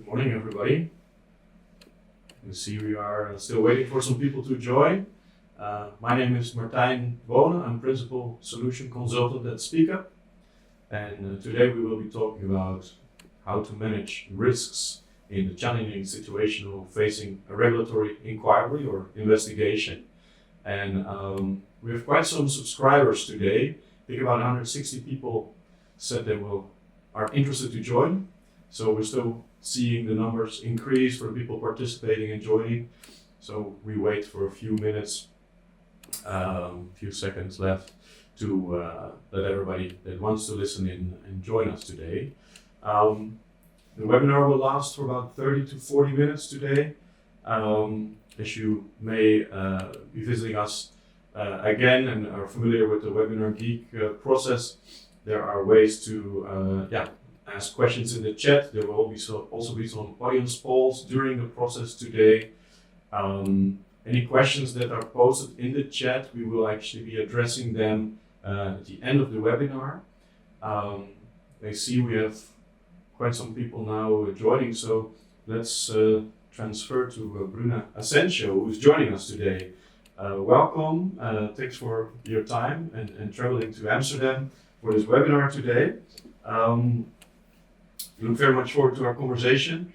Good morning, everybody. You see we are still waiting for some people to join. My name is Martijn Wonen. I'm Principal Solution Consultant at SpeakUp. And today we will be talking about how to manage risks in the challenging situation of facing a regulatory inquiry or investigation. And we have quite some subscribers today. I think about 160 people said they are interested to join. So we're still seeing the numbers increase for the people participating and joining. So we wait for a few minutes, few seconds left to let everybody that wants to listen in and join us today. The webinar will last for about 30 to 40 minutes today. As you may be visiting us again and are familiar with the Webinar Geek process, there are ways to ask questions in the chat. There will also be some audience polls during the process today. Any questions that are posted in the chat, we will actually be addressing them at the end of the webinar. I see we have quite some people now joining, so let's transfer to Bruna Assencio, who's joining us today. Welcome, thanks for your time and traveling to Amsterdam for this webinar today. We look very much forward to our conversation.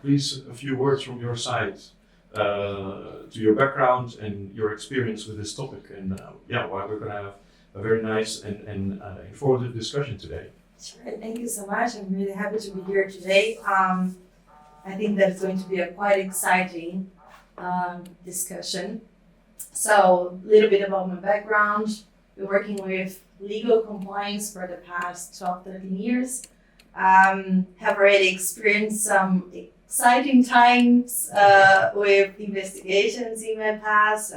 Please, a few words from your side to your background and your experience with this topic, and why we're going to have a very nice and informative discussion today. Sure, thank you so much. I'm really happy to be here today. I think that it's going to be a quite exciting discussion. So, a little bit about my background. Been working with legal compliance for the past 12-13 years. Have already experienced some exciting times with investigations in my past,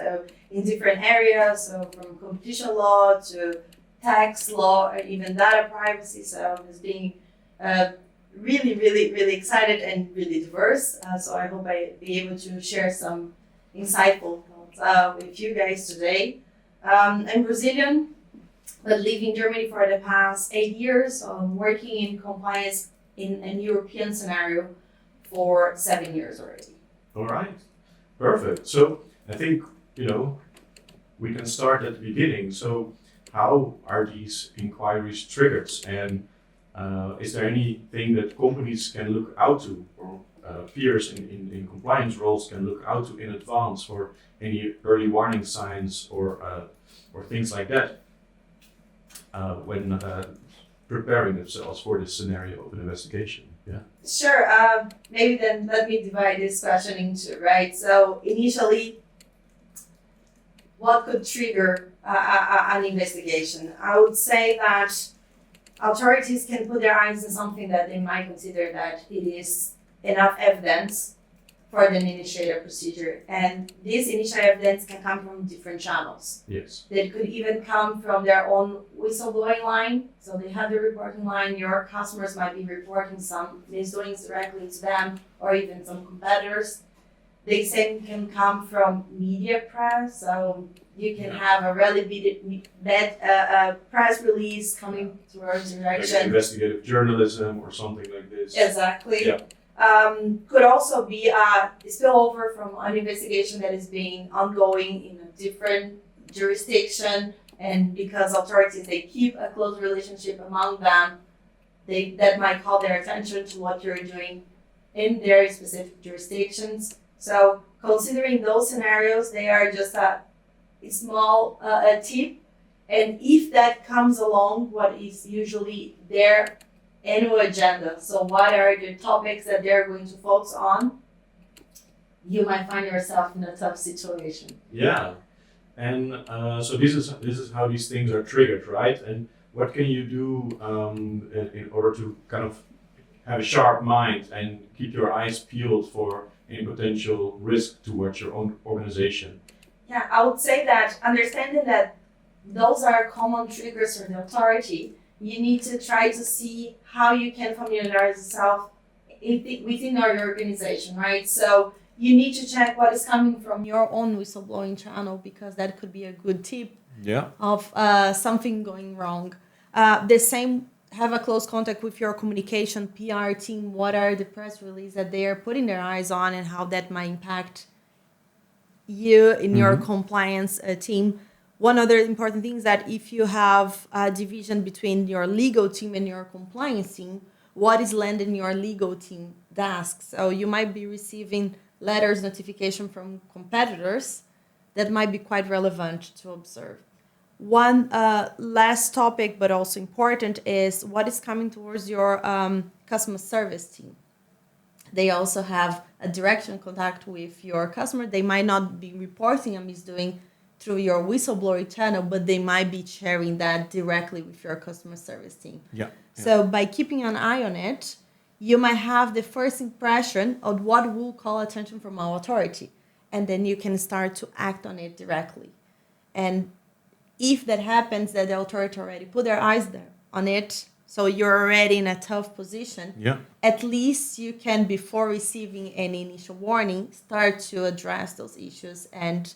in different areas, so from competition law to tax law, or even data privacy. So it's being really excited and really diverse. So I hope I'll be able to share some insightful thoughts with you guys today. I'm Brazilian, but live in Germany for the past 8 years. So I'm working in compliance in a European scenario for 7 years already. All right, perfect. So I think, we can start at the beginning. So how are these inquiries triggered? And is there anything that companies can look out to, or peers in compliance roles can look out to in advance for any early warning signs or things like that when preparing themselves for this scenario of an investigation? Yeah. Sure. Maybe then let me divide this question into, right? So initially, what could trigger an investigation? I would say that authorities can put their eyes on something that they might consider that it is enough evidence for an initiated procedure. And this initiated evidence can come from different channels. Yes. They could even come from their own whistleblowing line. So they have the reporting line. Your customers might be reporting some misdoings directly to them, or even some competitors. They same can come from media press. So you can have a really bad press release coming towards direction. Like investigative journalism or something like this. Exactly. Yeah. Could also be a spillover from an investigation that is being ongoing in a different jurisdiction, and because authorities, they keep a close relationship among them, that might call their attention to what you're doing in their specific jurisdictions. So considering those scenarios, they are just a small tip, and if that comes along, what is usually their annual agenda, so what are the topics that they're going to focus on, you might find yourself in a tough situation. Yeah, and so this is how these things are triggered, right? And what can you do in order to kind of have a sharp mind and keep your eyes peeled for any potential risk towards your own organization? Yeah, I would say that understanding that those are common triggers for the authority, you need to try to see how you can familiarize yourself within our organization, right? So you need to check what is coming from your own whistleblowing channel, because that could be a good tip of something going wrong. The same have a close contact with your communication PR team. What are the press releases that they are putting their eyes on and how that might impact you in your compliance team. One other important thing is that if you have a division between your legal team and your compliance team, what is landing in your legal team desk? So you might be receiving letters, notification from competitors that might be quite relevant to observe. One last topic, but also important, is what is coming towards your customer service team. They also have a direct contact with your customer. They might not be reporting a misdoing through your whistleblowing channel, but they might be sharing that directly with your customer service team. Yeah. So by keeping an eye on it, you might have the first impression of what will call attention from our authority, and then you can start to act on it directly. And if that happens, that the authority already put their eyes there on it, so you're already in a tough position, at least you can, before receiving any initial warning, start to address those issues. And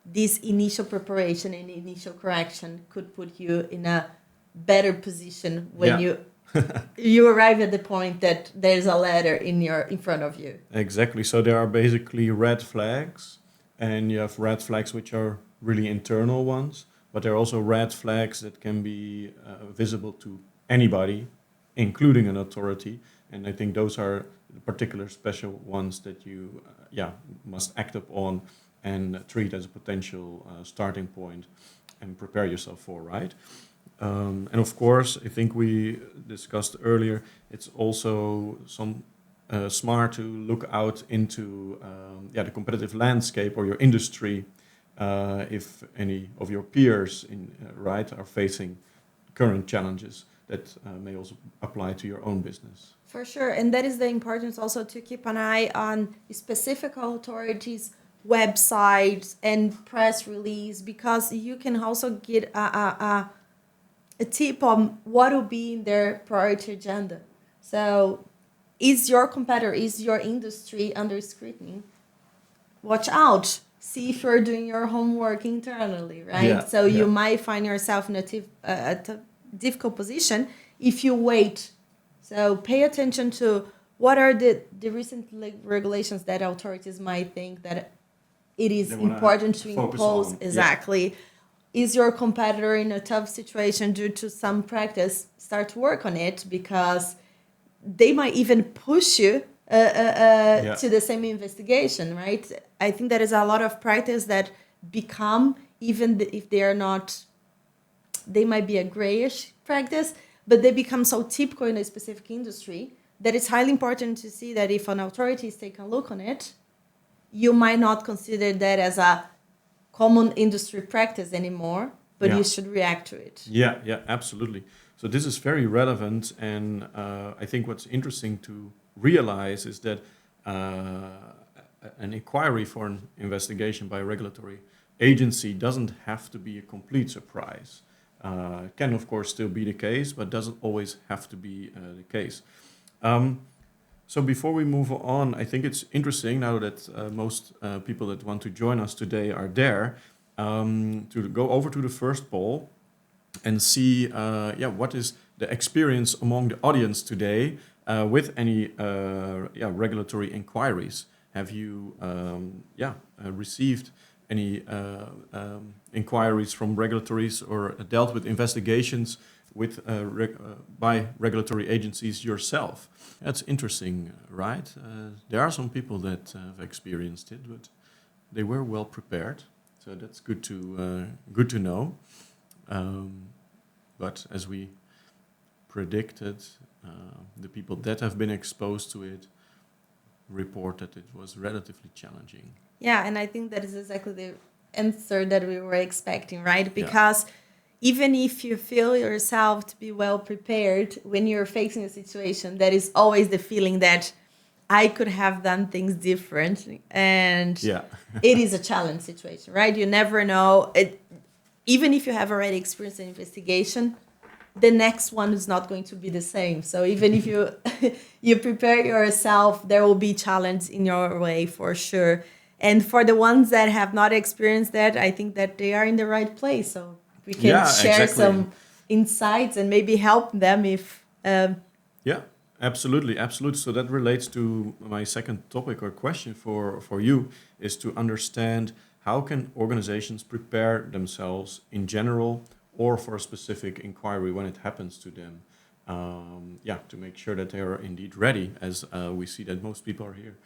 this initial preparation and initial correction could put you in a better position when you arrive at the point that there's a letter in front of you. Exactly. So there are basically red flags, and you have red flags which are really internal ones, but there are also red flags that can be visible to anybody, including an authority. And I think those are the particular special ones that you must act upon and treat as a potential starting point and prepare yourself for, right? And of course, I think we discussed earlier, it's also smart to look out into the competitive landscape or your industry, if any of your peers are facing current challenges that may also apply to your own business. For sure, and that is the importance also to keep an eye on specific authorities' websites and press release, because you can also get a tip on what will be in their priority agenda. So is your competitor, is your industry under scrutiny? Watch out. See if you're doing your homework internally, right? You might find yourself in a difficult position if you wait. So pay attention to what are the recent regulations that authorities might think that it is important to impose. Exactly. Is your competitor in a tough situation due to some practice? Start to work on it, because they might even push you to the same investigation, right? I think there is a lot of practice that become, even if they are not, they might be a grayish practice, but they become so typical in a specific industry that it's highly important to see that if an authority is taking a look on it, you might not consider that as a common industry practice anymore, but you should react to it. Yeah, absolutely. So this is very relevant, and I think what's interesting to realize is that an inquiry for an investigation by a regulatory agency doesn't have to be a complete surprise. Can of course still be the case, but doesn't always have to be the case. So before we move on, I think it's interesting now that most people that want to join us today are there, to go over to the first poll and see what is the experience among the audience today with any regulatory inquiries. Have you received any inquiries from regulatories or dealt with investigations with by regulatory agencies yourself? That's interesting, right? There are some people that have experienced it, but they were well prepared, so that's good to know. But as we predicted, the people that have been exposed to it report that it was relatively challenging. Yeah, and I think that is exactly the answer that we were expecting, right? Because even if you feel yourself to be well prepared, when you're facing a situation, that is always the feeling that I could have done things differently. And it is a challenge situation, right? You never know. Even if you have already experienced an investigation, the next one is not going to be the same. So even if you prepare yourself, there will be challenge in your way for sure. And for the ones that have not experienced that, I think that they are in the right place. So we can share some insights and maybe help them if Yeah, absolutely, absolutely. So that relates to my second topic or question for you is to understand how can organizations prepare themselves in general or for a specific inquiry when it happens to them. Yeah, to make sure that they are indeed ready, as we see that most people are here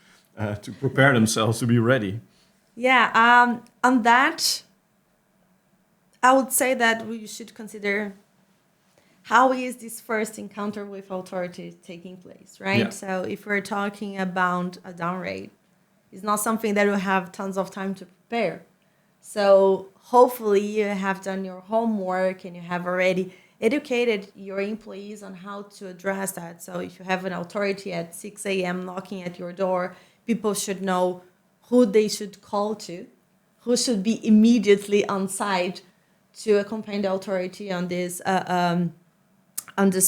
to prepare themselves to be ready. Yeah, on that, I would say that we should consider how is this first encounter with authority taking place, right? Yeah. So if we're talking about a down rate, it's not something that will have tons of time to prepare. So hopefully you have done your homework and you have already educated your employees on how to address that. So if you have an authority at 6 a.m. knocking at your door, people should know who they should call to, who should be immediately on site to accompany the authority on this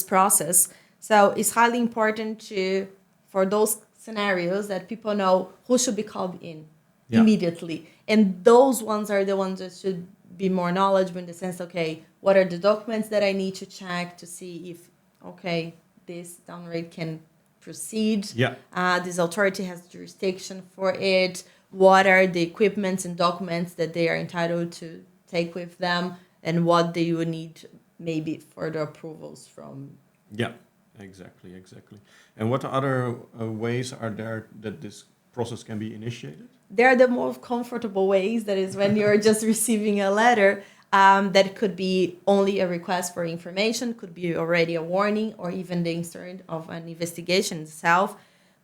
process. So it's highly important to for those scenarios that people know who should be called in Yeah. immediately. And those ones are the ones that should be more knowledgeable in the sense, okay, what are the documents that I need to check to see if, okay, this down rate can proceed. Yeah. This authority has jurisdiction for it. What are the equipments and documents that they are entitled to take with them, and what they would need maybe further approvals from. Yeah, exactly, exactly. And what other ways are there that this process can be initiated? They're the most comfortable ways. That is when you're just receiving a letter. That could be only a request for information, could be already a warning, or even the start of an investigation itself.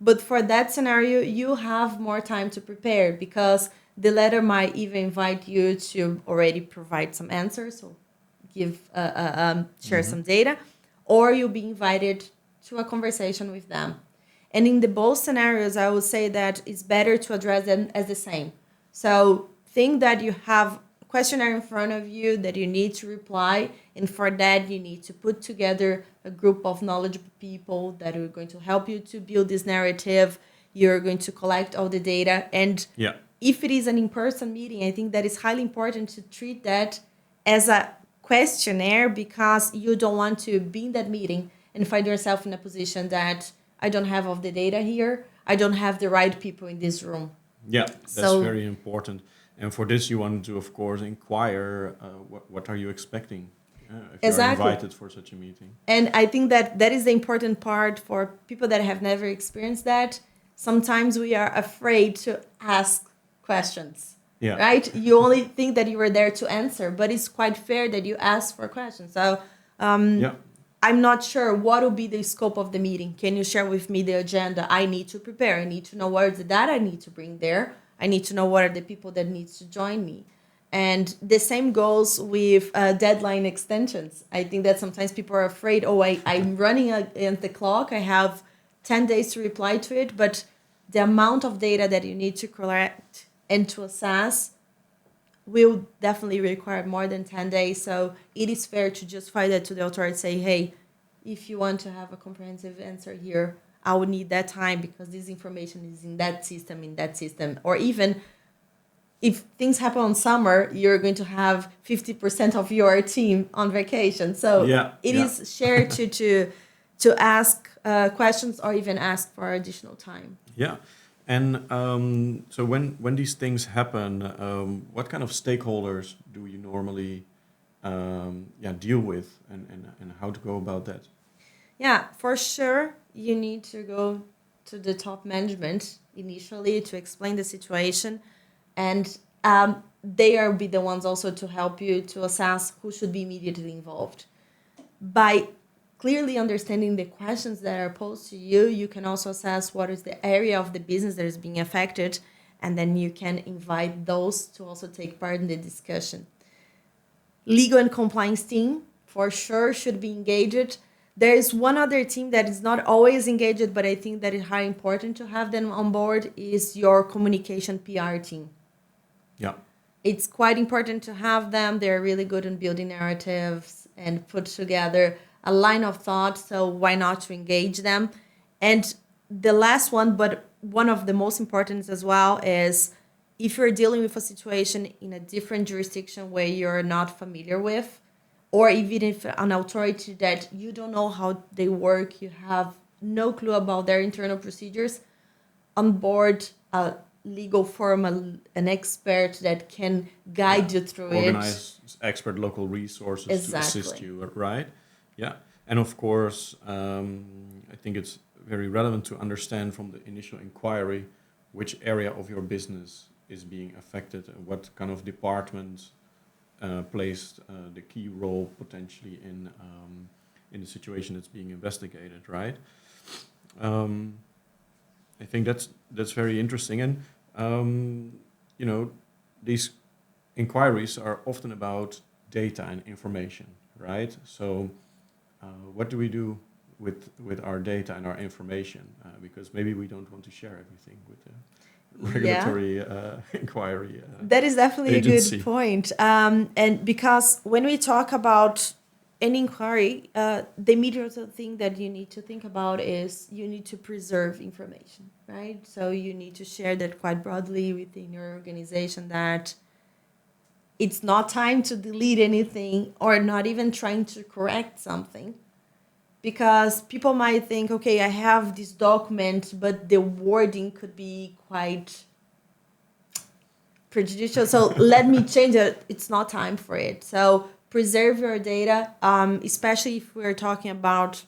But for that scenario, you have more time to prepare because the letter might even invite you to already provide some answers, so give share some data, or you'll be invited to a conversation with them. And in the both scenarios, I would say that it's better to address them as the same. So think that you have a questionnaire in front of you that you need to reply, and for that you need to put together a group of knowledgeable people that are going to help you to build this narrative. You're going to collect all the data, and Yeah. if it is an in-person meeting, I think that it's highly important to treat that as a questionnaire, because you don't want to be in that meeting and find yourself in a position that I don't have all the data here. I don't have the right people in this room. Yeah, that's So- very important. And for this, you want to, of course, inquire what are you expecting if Exactly. you're invited for such a meeting. And I think that that is the important part for people that have never experienced that. Sometimes we are afraid to ask questions, Yeah. right? You only think that you were there to answer, but it's quite fair that you ask for questions. So Yeah. I'm not sure what will be the scope of the meeting. Can you share with me the agenda I need to prepare? I need to know what is the data I need to bring there. I need to know what are the people that needs to join me. And the same goes with deadline extensions. I think that sometimes people are afraid, I'm running against the clock. I have 10 days to reply to it, but the amount of data that you need to collect and to assess will definitely require more than 10 days. So it is fair to justify that to the authority, say, hey, if you want to have a comprehensive answer here, I would need that time because this information is in that system. Or even if things happen on summer, you're going to have 50% of your team on vacation. So Yeah, it yeah. is shared to ask questions or even ask for additional time. Yeah. And so when these things happen, what kind of stakeholders do you normally deal with, and how to go about that? Yeah, for sure, you need to go to the top management initially to explain the situation, and they are be the ones also to help you to assess who should be immediately involved. By clearly understanding the questions that are posed to you, you can also assess what is the area of the business that is being affected, and then you can invite those to also take part in the discussion. Legal and compliance team for sure should be engaged. There is one other team that is not always engaged, but I think that is highly important to have them on board, is your communication PR team. Yeah. It's quite important to have them. They're really good in building narratives and put together a line of thought. So why not to engage them? And the last one, but one of the most important as well, is if you're dealing with a situation in a different jurisdiction where you're not familiar with, or even if an authority that you don't know how they work, you have no clue about their internal procedures, on board a legal firm, an expert that can guide you through organize expert local resources to assist Exactly. you, right? Yeah, and of course, I think it's very relevant to understand from the initial inquiry which area of your business is being affected and what kind of department plays the key role potentially in the situation that's being investigated, right? Um, I think that's very interesting, and you know, these inquiries are often about data and information, right? So, what do we do with our data and our information? Because maybe we don't want to share everything with the regulatory inquiry That is definitely agency. a good point. And because when we talk about an inquiry, the immediate thing that you need to think about is you need to preserve information, right? So you need to share that quite broadly within your organization that it's not time to delete anything or not even trying to correct something. Because people might think, okay, I have this document, but the wording could be quite prejudicial. So let me change it. It's not time for it. So preserve your data, especially if we're talking about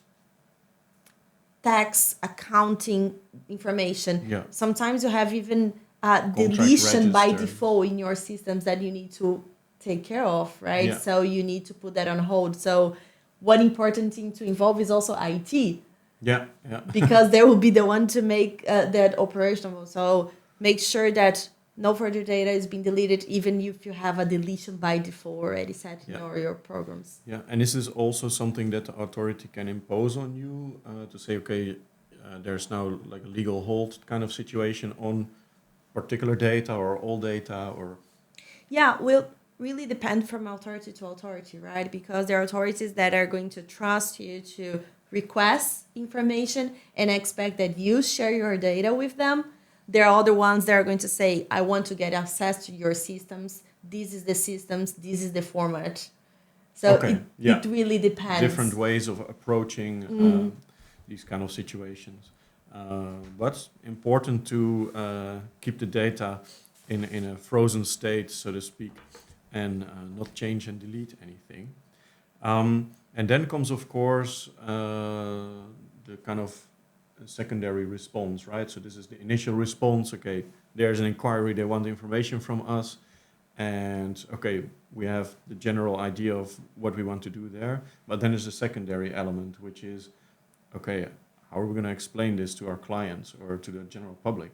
tax accounting information. Yeah. Sometimes you have even Contract deletion by register. default in your systems that you need to take care of, right? Yeah. So you need to put that on hold. So one important thing to involve is also IT Yeah, yeah. because they will be the one to make that operational. So make sure that no further data is being deleted, even if you have a deletion by default already set in your programs. Yeah, and this is also something that the authority can impose on you to say, okay, there's now like a legal hold kind of situation on particular data or all data or... Yeah, will really depend from authority to authority, right? Because there are authorities that are going to trust you to request information and expect that you share your data with them. There are other ones that are going to say, I want to get access to your systems. This is the systems, this is the format. So it really depends. Different ways of approaching these kind of situations. But important to keep the data in a frozen state, so to speak, and not change and delete anything. And then comes, of course, the kind of secondary response, right? So this is the initial response. Okay, there's an inquiry, they want information from us. And okay, we have the general idea of what we want to do there. But then there's a secondary element, which is, okay, how are we going to explain this to our clients or to the general public?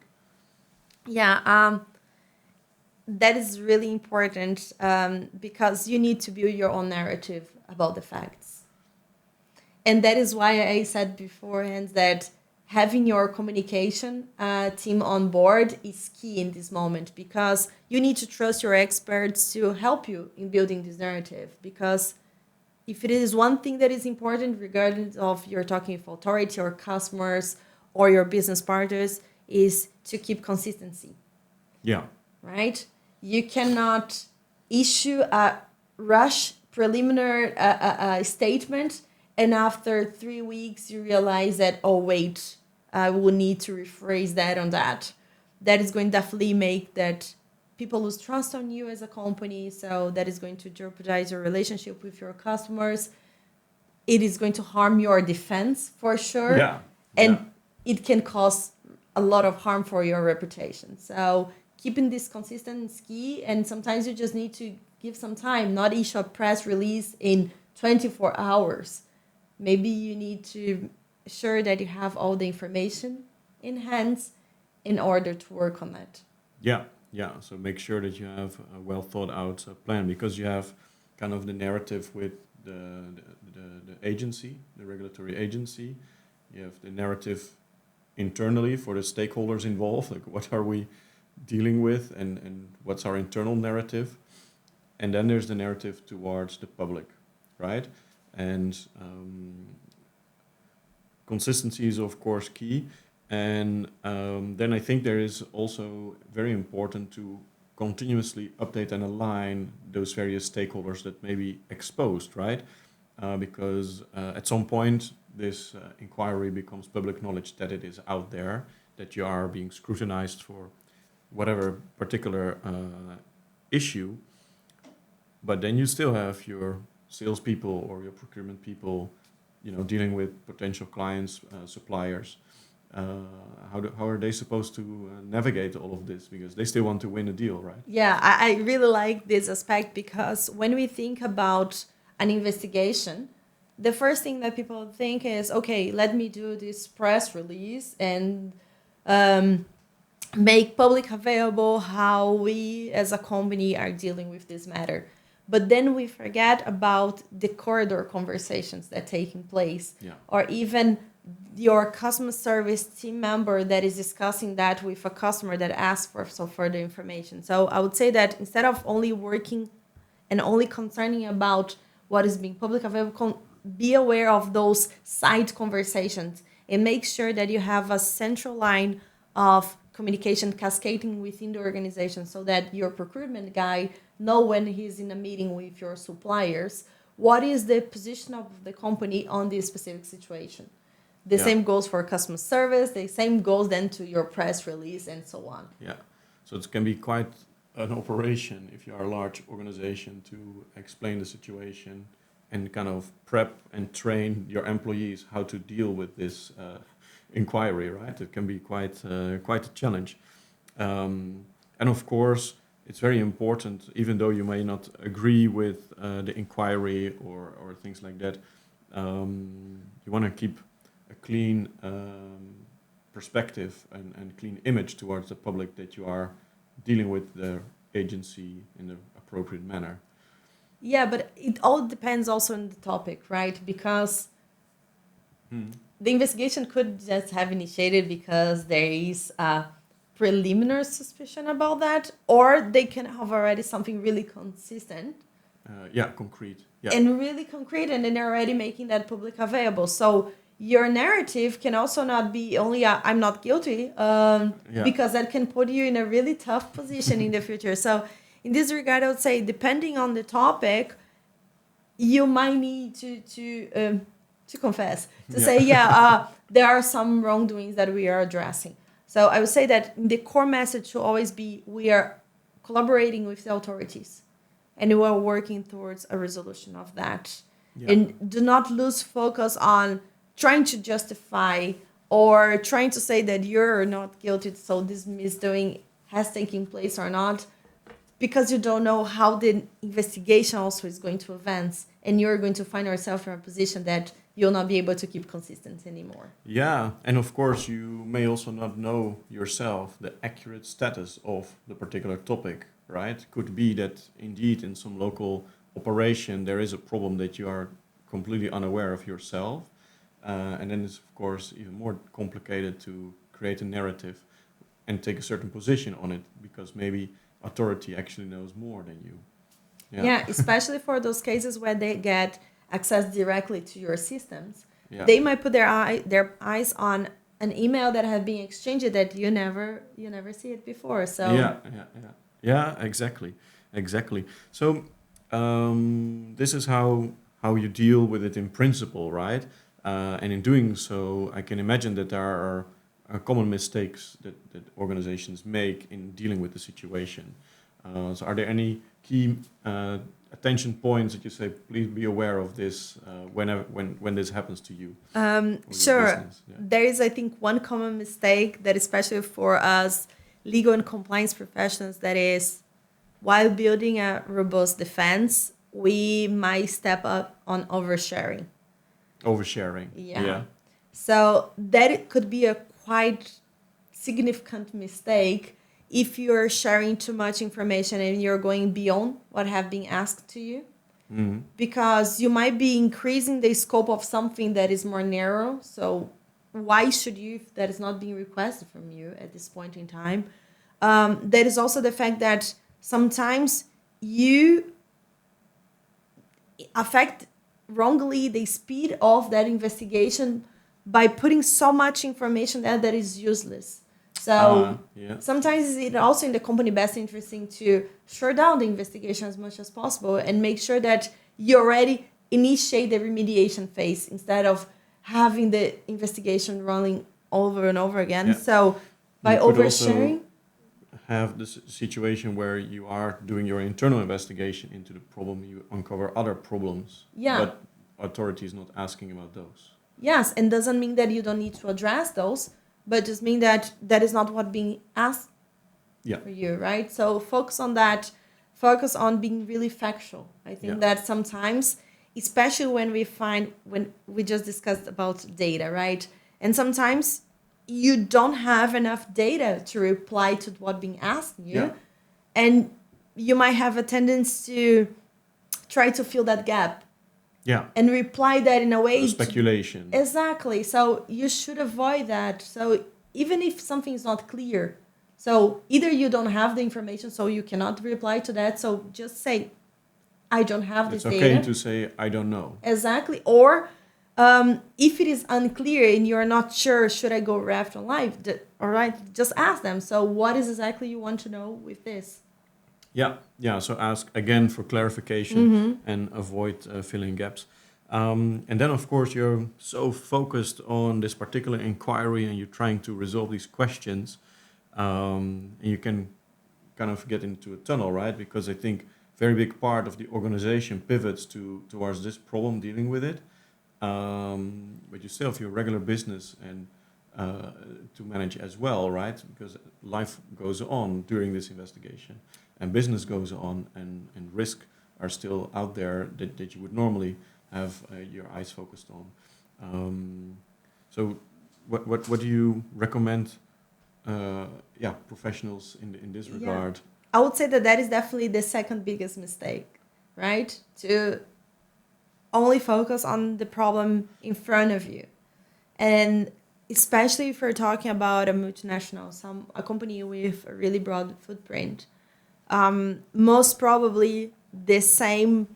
Yeah, that is really important because you need to build your own narrative about the facts. And that is why I said beforehand that having your communication team on board is key in this moment because you need to trust your experts to help you in building this narrative. Because if it is one thing that is important, regardless of you're talking with authority or customers or your business partners, is to keep consistency. Yeah. Right? You cannot issue a rush preliminary statement and after 3 weeks you realize that, oh wait, I will need to rephrase that on that. That is going to definitely make that people lose trust on you as a company. So that is going to jeopardize your relationship with your customers. It is going to harm your defense for sure. Yeah. And it can cause a lot of harm for your reputation. So keeping this consistent is key. And sometimes you just need to give some time, not issue a press release in 24 hours. Maybe you need to ensure that you have all the information in hands in order to work on it. Yeah. So make sure that you have a well thought out plan because you have kind of the narrative with the agency, the regulatory agency. You have the narrative internally for the stakeholders involved, like what are we dealing with and what's our internal narrative. And then there's the narrative towards the public, right? And consistency is of course key. And then I think there is also very important to continuously update and align those various stakeholders that may be exposed, right? Because at some point, this inquiry becomes public knowledge that it is out there, that you are being scrutinized for whatever particular issue. But then you still have your salespeople or your procurement people, dealing with potential clients, suppliers. How are they supposed to navigate all of this? Because they still want to win a deal, right? Yeah, I really like this aspect because when we think about an investigation, the first thing that people think is, okay, let me do this press release and make public available how we as a company are dealing with this matter. But then we forget about the corridor conversations that taking place, or even your customer service team member that is discussing that with a customer that asks for some further information. So I would say that instead of only working and only concerning about what is being public available, be aware of those side conversations and make sure that you have a central line of communication cascading within the organization so that your procurement guy know when he's in a meeting with your suppliers, what is the position of the company on this specific situation. The same goes for customer service, the same goes then to your press release and so on. Yeah, so it can be quite an operation if you are a large organization to explain the situation and kind of prep and train your employees how to deal with this inquiry, right? It can be quite a challenge. And of course, it's very important, even though you may not agree with the inquiry or things like that, you want to keep a clean perspective and clean image towards the public that you are dealing with the agency in the appropriate manner. Yeah, but it all depends also on the topic, right? Because the investigation could just have initiated because there is a preliminary suspicion about that, or they can have already something really consistent. Concrete. And really concrete, and then they're already making that public available. So your narrative can also not be only I'm not guilty, because that can put you in a really tough position in the future. So in this regard, I would say, depending on the topic, you might need to confess, to say, there are some wrongdoings that we are addressing. So I would say that the core message should always be we are collaborating with the authorities and we are working towards a resolution of that. Yeah. And do not lose focus on trying to justify or trying to say that you're not guilty, so this misdoing has taken place or not, because you don't know how the investigation also is going to advance, and you're going to find yourself in a position that you'll not be able to keep consistent anymore. Yeah, and of course you may also not know yourself the accurate status of the particular topic, right? Could be that indeed in some local operation there is a problem that you are completely unaware of yourself, and then it's of course even more complicated to create a narrative and take a certain position on it, because maybe authority actually knows more than you. Yeah, especially for those cases where they get access directly to your systems. Yeah. They might put their eyes on an email that have been exchanged that you never see it before. So exactly. So this is how you deal with it in principle, right? And in doing so, I can imagine that there are common mistakes that organizations make in dealing with the situation. So are there any key attention points that you say, please be aware of this when this happens to you? Sure. Yeah. There is, I think, one common mistake that especially for us legal and compliance professionals, that is, while building a robust defense, we might step up on oversharing. Yeah. So that could be a quite significant mistake if you're sharing too much information and you're going beyond what have been asked to you. Mm-hmm. Because you might be increasing the scope of something that is more narrow. So why should you, if that is not being requested from you at this point in time? There is also the fact that sometimes you affect wrongly the speed of that investigation by putting so much information there that is useless. So Yeah. sometimes it's also in the company best interest to shut down the investigation as much as possible and make sure that you already initiate the remediation phase instead of having the investigation running over and over again. Yeah. So by You could also oversharing, have this situation where you are doing your internal investigation into the problem, you uncover other problems, Yeah. but authority is not asking about those. yes, and doesn't mean that you don't need to address those, but just mean that that is not what being asked Yeah. for you, right? So focus on that. Focus on being really factual. I think Yeah. that sometimes, especially when we just discussed about data, right? And sometimes you don't have enough data to reply to what being asked you, Yeah. and you might have a tendency to try to fill that gap Yeah. and reply that in a way to- Speculation. exactly. So you should avoid that. So even if something is not clear, so either you don't have the information, so you cannot reply to that. So just say, I don't have this It's okay data. to say, I don't know. Exactly. Or if it is unclear and you're not sure, should I go raft on live? All right, just ask them. So what is exactly you want to know with this? Yeah. Yeah. So ask again for clarification and avoid filling gaps. And then, of course, you're so focused on this particular inquiry and you're trying to resolve these questions. And you can kind of get into a tunnel, right? Because I think very big part of the organization pivots towards this problem, dealing with it. But you still have your regular business and to manage as well, right? Because life goes on during this investigation, and business goes on, and risk are still out there that you would normally have your eyes focused on. So, what do you recommend? Professionals in this Yeah. regard. I would say that is definitely the second biggest mistake, right? To only focus on the problem in front of you. And especially if we're talking about a multinational, a company with a really broad footprint, most probably the same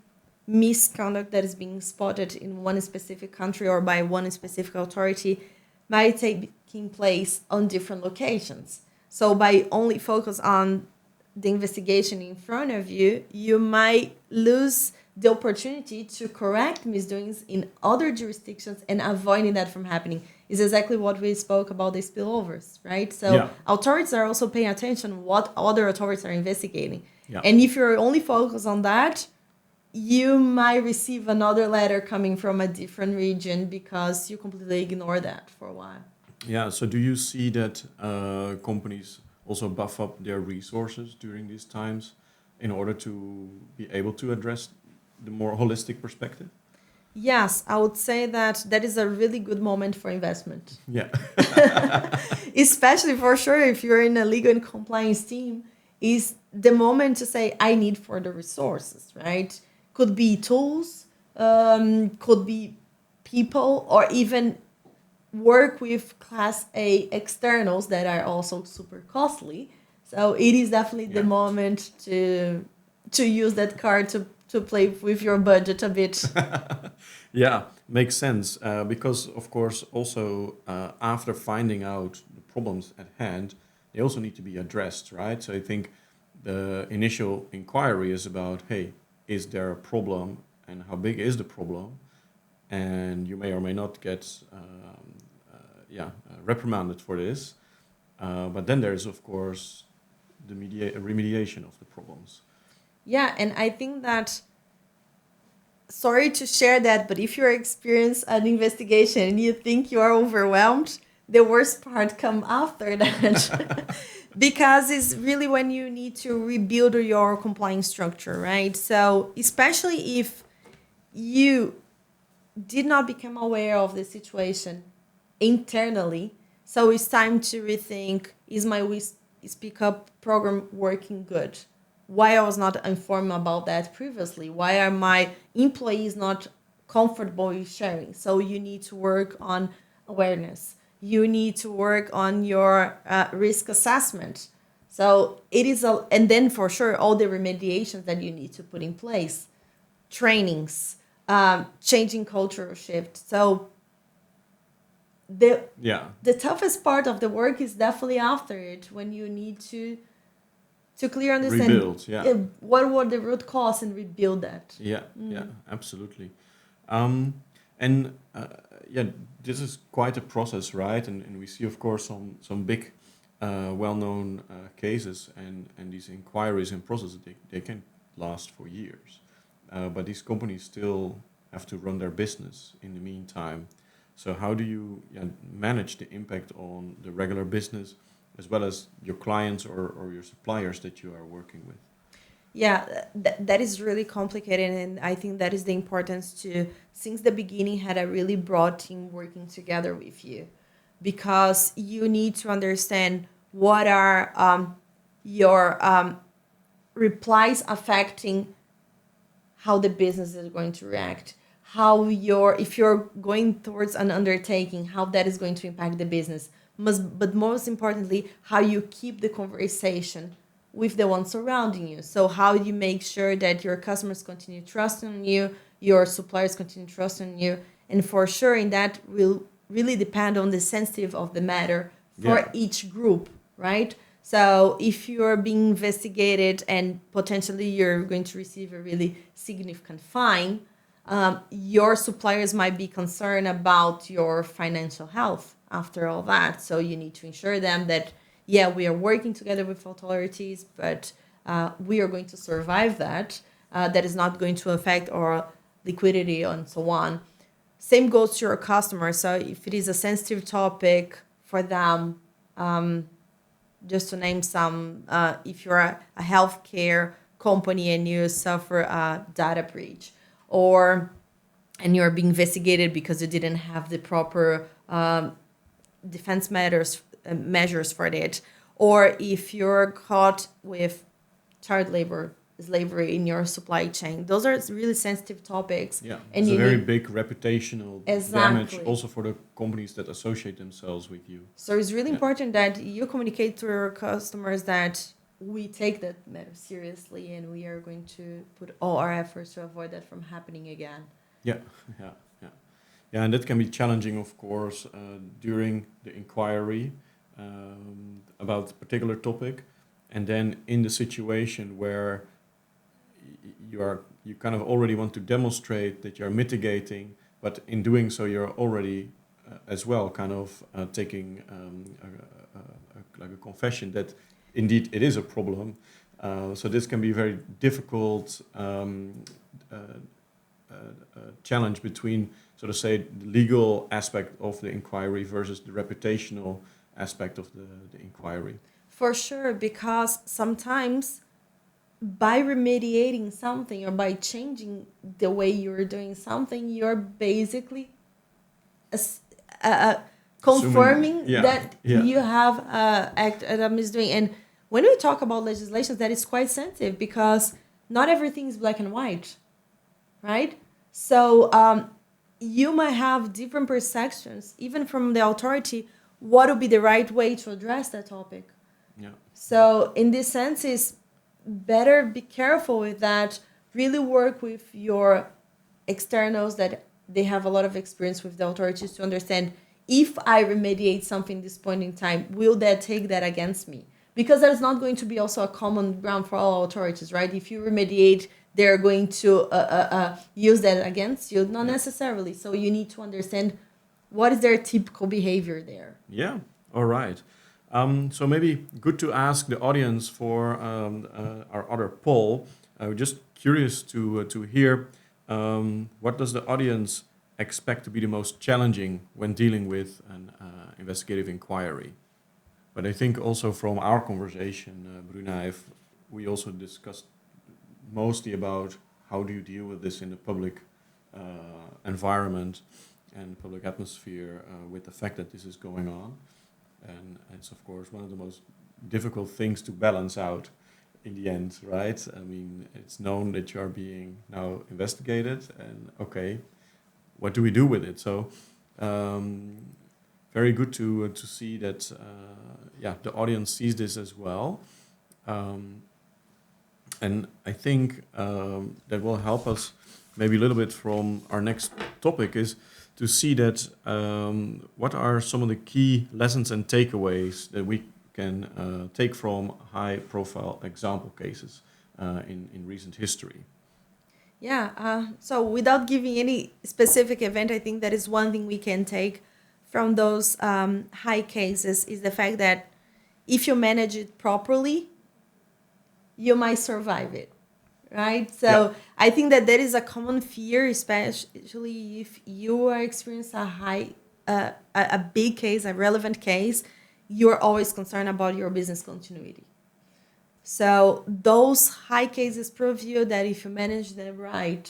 misconduct that is being spotted in one specific country or by one specific authority might taking place on different locations. So by only focus on the investigation in front of you, you might lose the opportunity to correct misdoings in other jurisdictions and avoiding that from happening. Is exactly what we spoke about the spillovers, right? So Yeah. authorities are also paying attention what other authorities are investigating. Yeah. And if you're only focused on that, you might receive another letter coming from a different region because you completely ignore that for a while. Yeah. So, do you see that companies also buff up their resources during these times in order to be able to address the more holistic perspective? Yes, I would say that is a really good moment for investment. Yeah. Especially for sure if you're in a legal and compliance team, is the moment to say, I need further resources, right? Could be tools, could be people, or even work with Class A externals that are also super costly. So it is definitely the Yeah. moment to use that card to play with your budget a bit. Yeah, makes sense. Because, of course, also after finding out the problems at hand, they also need to be addressed, right? So I think the initial inquiry is about, hey, is there a problem and how big is the problem? And you may or may not get reprimanded for this. But then there's, of course, the remediation of the problems. Yeah, and I think that, sorry to share that, but if you experience an investigation and you think you are overwhelmed, the worst part come after that. Because it's really when you need to rebuild your compliance structure, right? So especially if you did not become aware of the situation internally, so it's time to rethink, is my Speak Up program working good? Why I was not informed about that previously? Why are my employees not comfortable with sharing? So you need to work on awareness. You need to work on your risk assessment. So it is and then for sure all the remediations that you need to put in place, trainings, changing cultural shift. So the toughest part of the work is definitely after it, when you need to clearly understand Rebuild, what were the root cause and rebuild that. Yeah, absolutely. And this is quite a process, right? And we see, of course, some big, well-known cases, and these inquiries and processes, they can last for years. But these companies still have to run their business in the meantime. So how do you manage the impact on the regular business as well as your clients or your suppliers that you are working with? Yeah, that is really complicated, and I think that is the importance to, since the beginning, had a really broad team working together with you, because you need to understand what are your replies affecting how the business is going to react, how if you're going towards an undertaking, how that is going to impact the business, but most importantly, how you keep the conversation with the ones surrounding you. So how you make sure that your customers continue trusting you, your suppliers continue trusting you, and for sure, in that will really depend on the sensitive of the matter for each group, right? So if you're being investigated and potentially you're going to receive a really significant fine, your suppliers might be concerned about your financial health after all that. So you need to ensure them that, we are working together with authorities, but we are going to survive that. That is not going to affect our liquidity and so on. Same goes to your customers. So if it is a sensitive topic for them, just to name some, if you're a healthcare company and you suffer a data breach, and you're being investigated because you didn't have the proper defense measures for it, or if you're caught with child labor, slavery in your supply chain, those are really sensitive topics. Yeah, and it's a very big reputational damage Exactly. also for the companies that associate themselves with you. So it's really important that you communicate to your customers that we take that matter seriously and we are going to put all our efforts to avoid that from happening again. Yeah, and that can be challenging, of course, during the inquiry about a particular topic, and then in the situation where you kind of already want to demonstrate that you're mitigating, but in doing so you're already as well kind of taking like a confession that indeed it is a problem. So this can be very difficult challenge between, so to say, the legal aspect of the inquiry versus the reputational aspect of the inquiry. For sure, because sometimes by remediating something or by changing the way you're doing something, you're basically confirming that you have acted a misdoing. And when we talk about legislation, that is quite sensitive because not everything is black and white, right? So you might have different perceptions, even from the authority, what would be the right way to address that topic. Yeah. So in this sense, it's better be careful with that. Really work with your externals that they have a lot of experience with the authorities to understand, if I remediate something at this point in time, will that take that against me? Because there's not going to be also a common ground for all authorities, right? If you remediate, they're going to use that against you. Not necessarily. So you need to understand what is their typical behavior there. Yeah, all right. So maybe good to ask the audience for our other poll. I'm just curious to hear what does the audience expect to be the most challenging when dealing with an investigative inquiry. But I think also from our conversation, Bruna, we also discussed mostly about how do you deal with this in the public environment and public atmosphere with the fact that this is going on. And it's, of course, one of the most difficult things to balance out in the end, right? I mean, it's known that you are being now investigated, and okay, what do we do with it? So, very good to see that, the audience sees this as well. And I think that will help us maybe a little bit from our next topic is to see that what are some of the key lessons and takeaways that we can take from high-profile example cases in recent history. Yeah, so without giving any specific event, I think that is one thing we can take from those high cases is the fact that if you manage it properly, you might survive it, right? So Yeah. I think that there is a common fear, especially if you are experiencing a big case, a relevant case, you're always concerned about your business continuity. So those high cases prove you that if you manage them right,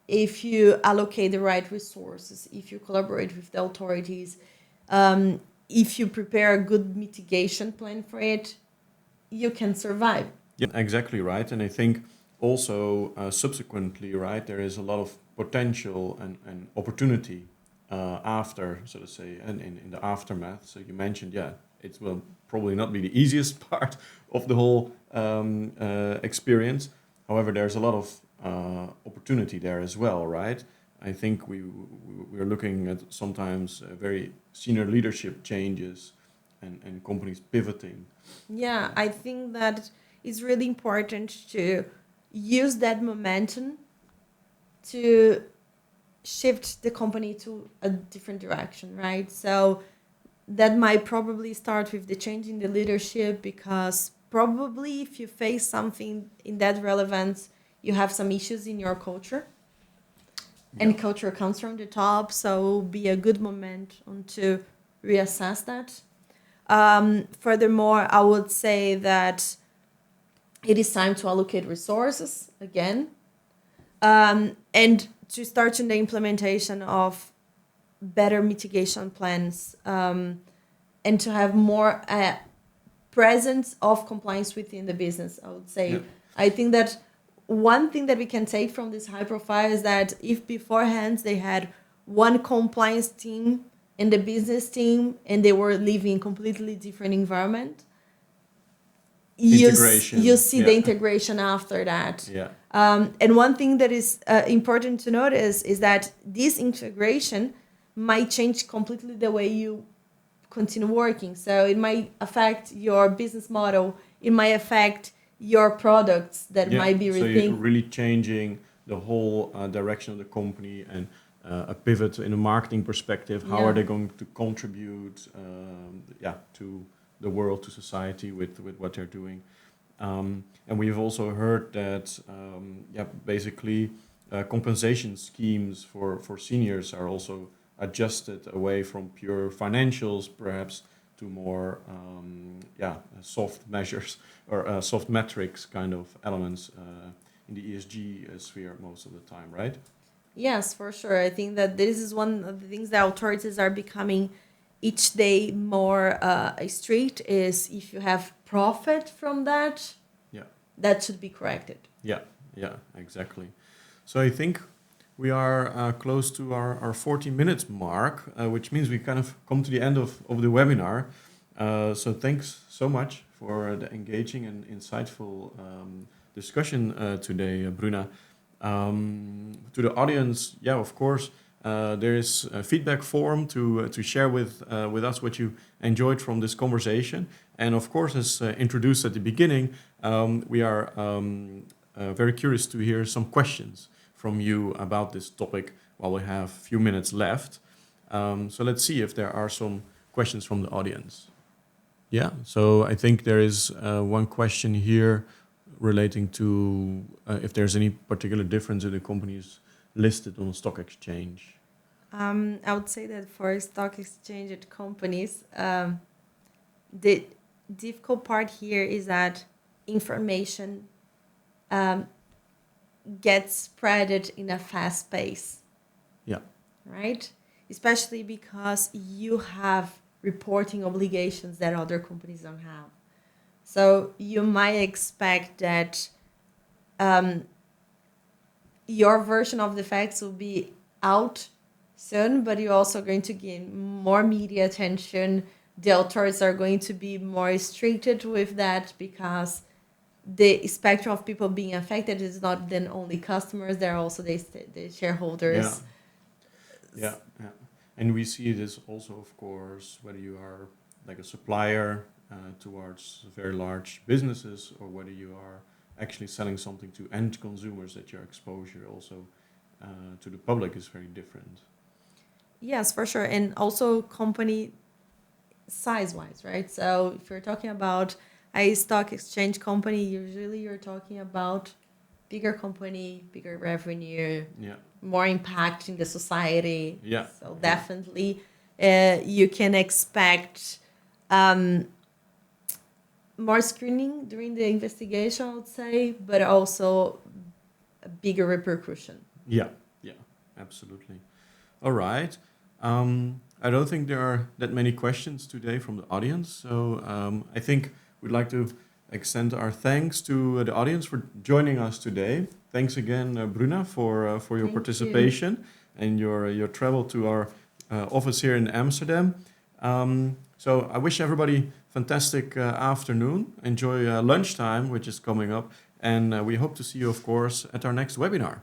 if you allocate the right resources, if you collaborate with the authorities, if you prepare a good mitigation plan for it, you can survive. Yeah, exactly right. And I think also subsequently, right, there is a lot of potential and opportunity after, so to say, and in the aftermath. So you mentioned, yeah, it will probably not be the easiest part of the whole experience. However, there's a lot of opportunity there as well, right? I think we're looking at sometimes very senior leadership changes and companies pivoting. Yeah, I think that it's really important to use that momentum to shift the company to a different direction, right? So that might probably start with the change in the leadership, because probably if you face something in that relevance, you have some issues in your culture. And Yeah. culture comes from the top, so it will be a good moment to reassess that. Furthermore, I would say that it is time to allocate resources again, and to start in the implementation of better mitigation plans, and to have more presence of compliance within the business, I would say. Yeah. I think that one thing that we can take from this high profile is that if beforehand they had one compliance team and the business team and they were living in completely different environment, Integration. you see the Yeah. integration after that. Yeah. And one thing that is important to notice is that this integration might change completely the way you continue working. So it might affect your business model. It might affect your products that Yeah. might be So you're rethinked. really changing the whole direction of the company and a pivot in a marketing perspective. How Yeah. are they going to contribute, to the world, to society with what they're doing? And we've also heard that, basically compensation schemes for seniors are also adjusted away from pure financials, perhaps, to more soft measures or soft metrics kind of elements in the ESG sphere most of the time, right? Yes, for sure. I think that this is one of the things that authorities are becoming each day more strict, is if you have profit from that, Yeah. that should be corrected. Yeah, exactly. So I think we are close to our 40 minutes mark, which means we kind of come to the end of the webinar. So thanks so much for the engaging and insightful discussion today, Bruna. To the audience, yeah, of course, there is a feedback form to share with us what you enjoyed from this conversation. And of course, as introduced at the beginning, we are very curious to hear some questions from you about this topic while we have a few minutes left. So let's see if there are some questions from the audience. Yeah, so I think there is one question here relating to if there's any particular difference in the companies listed on the stock exchange. I would say that for stock exchange companies, the difficult part here is that information gets spreaded in a fast pace. Yeah. Right? Especially because you have reporting obligations that other companies don't have. So you might expect that your version of the facts will be out soon, but you're also going to gain more media attention. The authorities are going to be more restricted with that, because the spectrum of people being affected is not then only customers, they're also the shareholders. Yeah, yeah. And we see this also, of course, whether you are like a supplier towards very large businesses or whether you are actually selling something to end consumers, that your exposure also to the public is very different. Yes, for sure. And also company size-wise, right? So if you're talking about a stock exchange company, usually you're talking about bigger company, bigger revenue, Yeah, more impact in the society. yeah. So definitely, you can expect more screening during the investigation, I would say, but also a bigger repercussion. Yeah, yeah, absolutely. All right. I don't think there are that many questions today from the audience, so I think we'd like to extend our thanks to the audience for joining us today. Thanks again, Bruna, for your Thank you. participation and your travel to our office here in Amsterdam. So I wish everybody fantastic afternoon. Enjoy lunchtime, which is coming up, and we hope to see you, of course, at our next webinar.